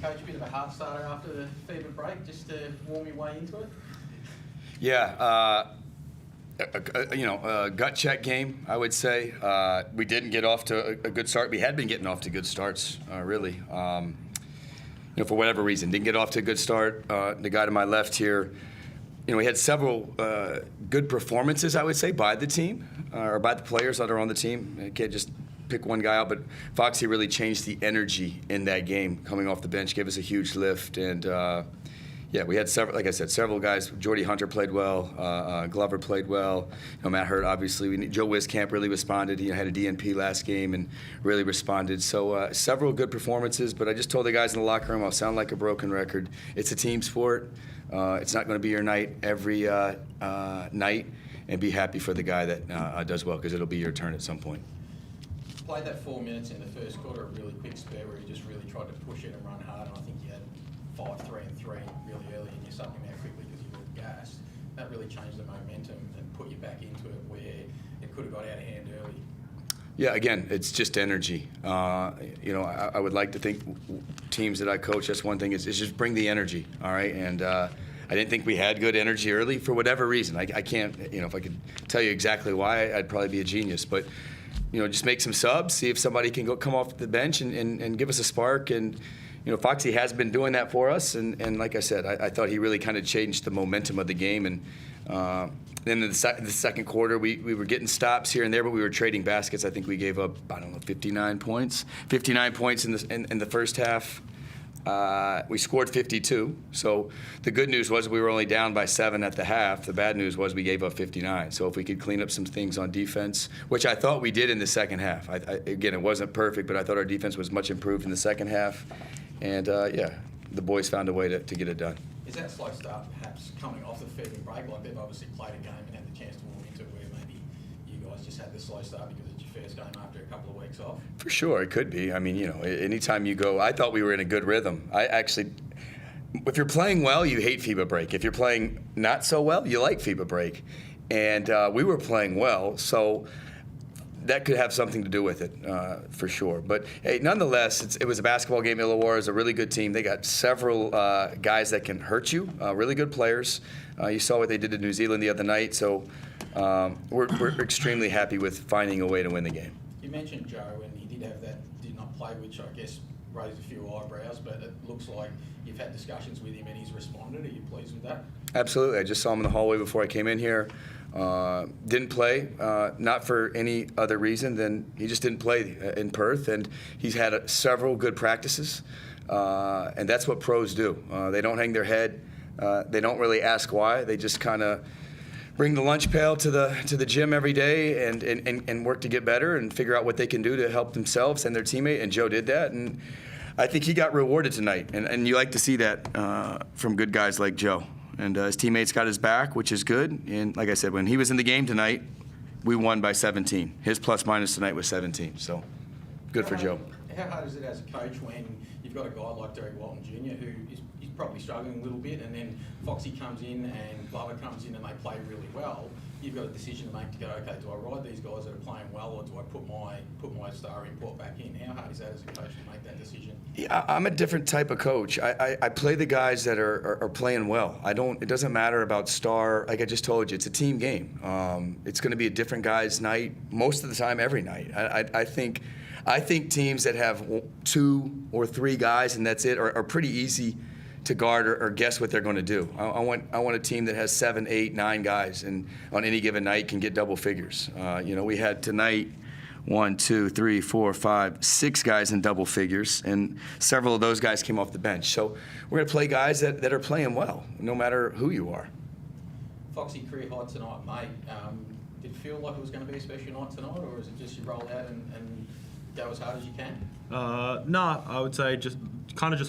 Coach, a bit of a hard starter after the fever break, just to warm your way into it? Yeah, a gut check game, I would say. We didn't get off to a good start. We had been getting off to good starts, really. For whatever reason, didn't get off to a good start. The guy to my left here, we had several good performances, I would say, by the team, or by the players that are on the team. I can't just pick one guy out, but Foxy really changed the energy in that game coming off the bench, gave us a huge lift, and we had several, like I said, several guys. Jordy Hunter played well, Glover played well, Matt Hurt, obviously. Joe Wiskamp really responded. He had a DNP last game and really responded. So several good performances, but I just told the guys in the locker room, I'll sound like a broken record. It's a team sport. It's not going to be your night every night, and be happy for the guy that does well, because it'll be your turn at some point. Played that 4 minutes in the first quarter, a really quick spare where you just really tried to push it and run hard, and I think you had 5-3 and 3 really early, and you sucked him out quickly because you were gassed. That really changed the momentum and put you back into it where it could have got out of hand early. Yeah, again, it's just energy. I would like to think teams that I coach, that's one thing, is just bring the energy, all right? And I didn't think we had good energy early for whatever reason. I can't, if I could tell you exactly why, I'd probably be a genius. But, just make some subs, see if somebody can come off the bench and give us a spark. And, Foxy has been doing that for us. And like I said, I thought he really kind of changed the momentum of the game. And then in the second quarter, we were getting stops here and there, but we were trading baskets. I think we gave up, 59 points. 59 points in the first half. We scored 52. So the good news was we were only down by 7 at the half. The bad news was we gave up 59. So if we could clean up some things on defense, which I thought we did in the second half. Again, it wasn't perfect, but I thought our defense was much improved in the second half. And, the boys found a way to get it done. Is that slow start perhaps coming off the fever break? Like, they've obviously played a game and had the chance to walk into it, where maybe you guys just had the slow start because it's your first game after a couple of weeks off? For sure, it could be. I mean, anytime you go, I thought we were in a good rhythm. If you're playing well, you hate FIBA break. If you're playing not so well, you like FIBA break. And we were playing well, so that could have something to do with it, for sure. But hey, nonetheless, it was a basketball game. Illawarra is a really good team. They got several guys that can hurt you, really good players. You saw what they did to New Zealand the other night, so we're extremely happy with finding a way to win the game. You mentioned Joe, and he did not play, which I guess raised a few eyebrows, but it looks like you've had discussions with him and he's responded. Are you pleased with that? Absolutely. I just saw him in the hallway before I came in here. Didn't play, not for any other reason than he just didn't play in Perth, and he's had several good practices, and that's what pros do. They don't hang their head. They don't really ask why. They just kind of bring the lunch pail to the gym every day and work to get better and figure out what they can do to help themselves and their teammate, and Joe did that, and I think he got rewarded tonight, and you like to see that from good guys like Joe. And his teammates got his back, which is good. And like I said, when he was in the game tonight, we won by 17. His plus-minus tonight was 17. So good for Joe. How hard is it as a coach when you've got a guy like Derek Walton Jr. who is probably struggling a little bit, and then Foxy comes in and Glover comes in and they play really well? You've got a decision to make to go, okay, do I ride these guys that are playing well, or do I put my star import back in? How hard is that as a coach to make that decision? Yeah, I'm a different type of coach. I play the guys that are playing well. It doesn't matter about star. Like I just told you, it's a team game. It's going to be a different guy's night most of the time, every night. I think teams that have 2 or 3 guys and that's it are pretty easy to guard or guess what they're going to do. I want a team that has 7, 8, 9 guys and on any given night can get double figures. We had tonight 1, 2, 3, 4, 5, 6 guys in double figures, and several of those guys came off the bench. So we're going to play guys that are playing well, no matter who you are. Foxy, career high tonight, mate. Did it feel like it was going to be a special night tonight, or is it just you roll out and go as hard as you can? No, I would say just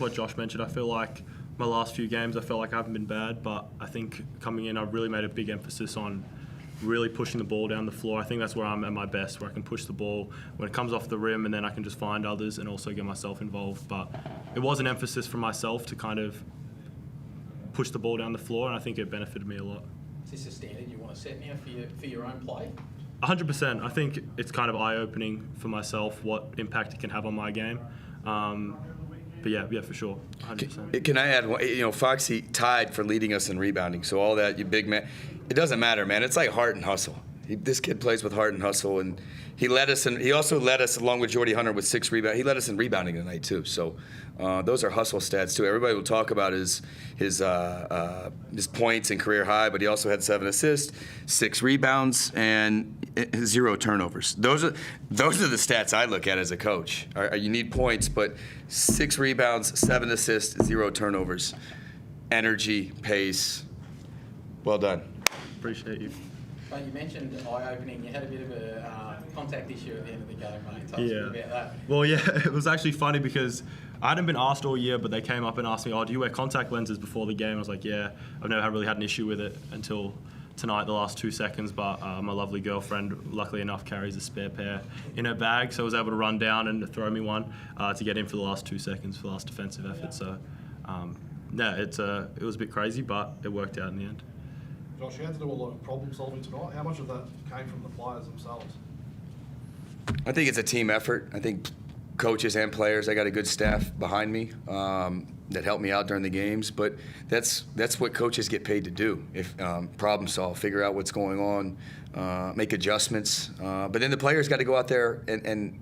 what Josh mentioned. I feel like my last few games, I felt like I haven't been bad, but I think coming in, I've really made a big emphasis on really pushing the ball down the floor. I think that's where I'm at my best, where I can push the ball when it comes off the rim, and then I can just find others and also get myself involved. But it was an emphasis for myself to kind of push the ball down the floor, and I think it benefited me a lot. Is this a standard you want to set now for your own play? 100%. I think it's kind of eye-opening for myself what impact it can have on my game. But yeah, for sure, 100%. Can I add one? You know, Foxy tied for leading us in rebounding. So all that, you big man, it doesn't matter, man. It's like heart and hustle. This kid plays with heart and hustle, and he led us, and he also led us along with Jordy Hunter with 6 rebounds. He led us in rebounding tonight too. So those are hustle stats too. Everybody will talk about his points and career high, but he also had 7 assists, 6 rebounds, and 0 turnovers. Those are the stats I look at as a coach. You need points, but 6 rebounds, 7 assists, 0 turnovers, energy, pace. Well done. Appreciate you. But you mentioned eye-opening. You had a bit of a contact issue at the end of the game, mate. Tell us a bit about that. Well, yeah, it was actually funny because I hadn't been asked all year, but they came up and asked me, do you wear contact lenses before the game? I was like, yeah. I've never really had an issue with it until tonight, the last 2 seconds, but my lovely girlfriend, luckily enough, carries a spare pair in her bag, so I was able to run down and throw me one to get in for the last 2 seconds for the last defensive effort. So, it was a bit crazy, but it worked out in the end. Josh, you had to do a lot of problem solving tonight. How much of that came from the players themselves? I think it's a team effort. I think coaches and players, I got a good staff behind me that helped me out during the games. But that's what coaches get paid to do. If problem solve, figure out what's going on, make adjustments. But then the players got to go out there and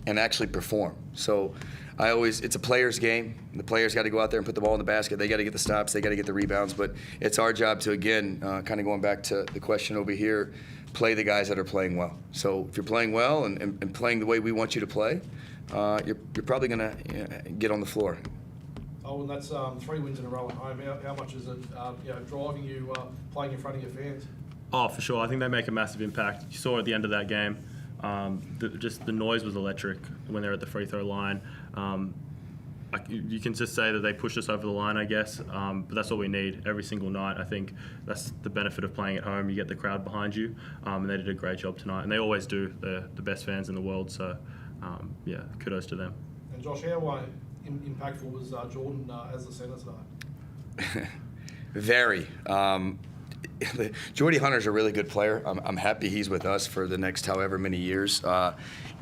actually perform. So it's a player's game. The players got to go out there and put the ball in the basket. They got to get the stops. They got to get the rebounds. But it's our job to, again, kind of going back to the question over here, play the guys that are playing well. So if you're playing well and playing the way we want you to play, you're probably going to get on the floor. Oh, and that's 3 wins in a row at home. How much is it driving you playing in front of your fans? Oh, for sure. I think they make a massive impact. You saw at the end of that game, just the noise was electric when they're at the free throw line. You can just say that they pushed us over the line, I guess, but that's all we need every single night. I think that's the benefit of playing at home. You get the crowd behind you, and they did a great job tonight, and they always do. They're the best fans in the world, so kudos to them. And Josh, how impactful was Jordan as the centre today? Very. Jordy Hunter's a really good player. I'm happy he's with us for the next however many years.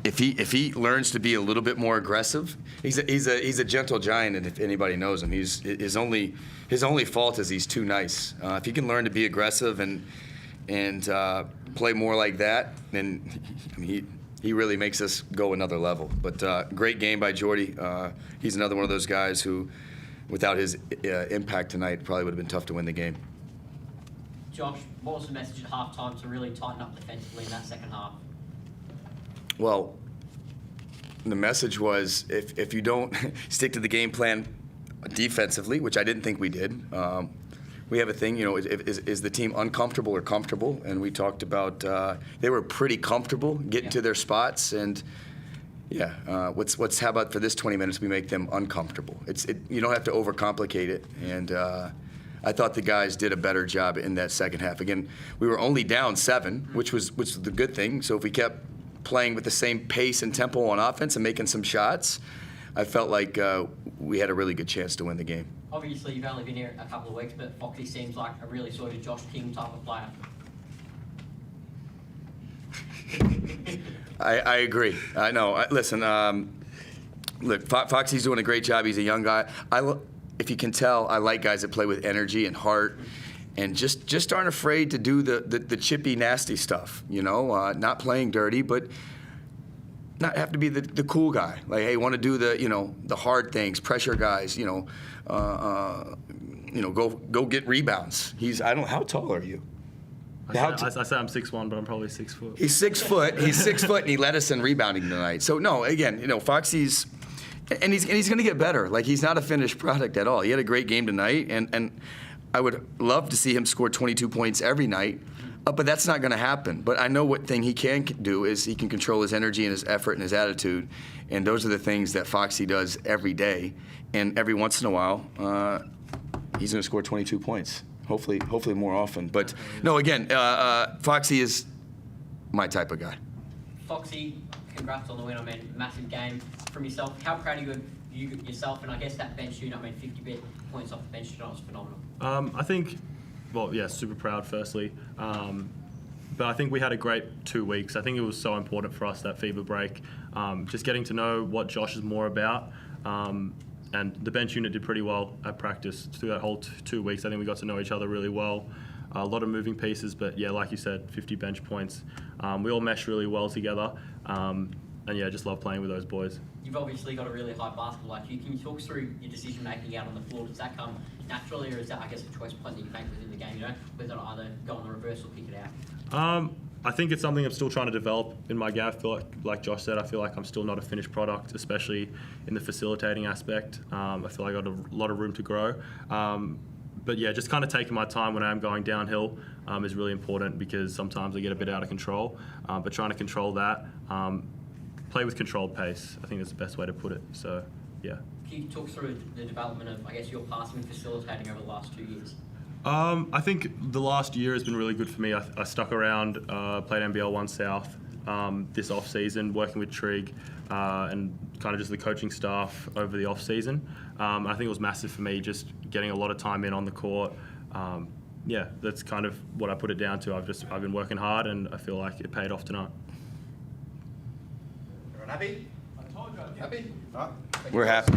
If he learns to be a little bit more aggressive, he's a gentle giant, and if anybody knows him, his only fault is he's too nice. If he can learn to be aggressive and play more like that, then he really makes us go another level. But great game by Jordy. He's another one of those guys who, without his impact tonight, probably would have been tough to win the game. Josh, what was the message at halftime to really tighten up defensively in that second half? Well, the message was if you don't stick to the game plan defensively, which I didn't think we did, we have a thing, is the team uncomfortable or comfortable? And we talked about they were pretty comfortable getting to their spots, and how about for this 20 minutes we make them uncomfortable? You don't have to overcomplicate it, and I thought the guys did a better job in that second half. Again, we were only down 7, which was the good thing. So if we kept playing with the same pace and tempo on offense and making some shots, I felt like we had a really good chance to win the game. Obviously, you've only been here a couple of weeks, but Foxy seems like a really sort of Josh King type of player. I agree. I know. Listen, look, Foxy's doing a great job. He's a young guy. If you can tell, I like guys that play with energy and heart and just aren't afraid to do the chippy, nasty stuff, not playing dirty, but not have to be the cool guy. Like, hey, want to do the hard things, pressure guys, go get rebounds. How tall are you? I say I'm 6'1", but I'm probably 6 foot. He's 6 foot. He's 6 foot, and he led us in rebounding tonight. So no, again, Foxy's. And he's going to get better. Like, he's not a finished product at all. He had a great game tonight, and I would love to see him score 22 points every night, but that's not going to happen. But I know what thing he can do is he can control his energy and his effort and his attitude, and those are the things that Foxy does every day. And every once in a while, he's going to score 22 points. Hopefully more often. But no, again, Foxy is my type of guy. Foxy, congrats on the win. I mean, massive game from yourself. How proud are you of yourself? And I guess that bench unit, 50 points off the bench tonight was phenomenal. I think, super proud firstly. But I think we had a great 2 weeks. I think it was so important for us, that fever break. Just getting to know what Josh is more about. And the bench unit did pretty well at practice through that whole 2 weeks. I think we got to know each other really well. A lot of moving pieces, but yeah, like you said, 50 bench points. We all mesh really well together. And yeah, just love playing with those boys. You've obviously got a really high basketball IQ. Can you talk through your decision making out on the floor? Does that come naturally, or is that, I guess, a choice point that you make within the game? You know, whether to either go on the reverse or pick it out. I think it's something I'm still trying to develop in my game. I feel like Josh said, I feel like I'm still not a finished product, especially in the facilitating aspect. I feel like I got a lot of room to grow. But yeah, just kind of taking my time when I'm going downhill is really important, because sometimes I get a bit out of control. But trying to control that, play with controlled pace, I think that's the best way to put it. So yeah. Can you talk through the development of, I guess, your passing and facilitating over the last 2 years? I think the last year has been really good for me. I stuck around, played NBL1 South this off season, working with Trig and kind of just the coaching staff over the off season. I think it was massive for me, just getting a lot of time in on the court. Yeah, that's kind of what I put it down to. I've been working hard, and I feel like it paid off tonight. Everyone happy? Happy? We're happy.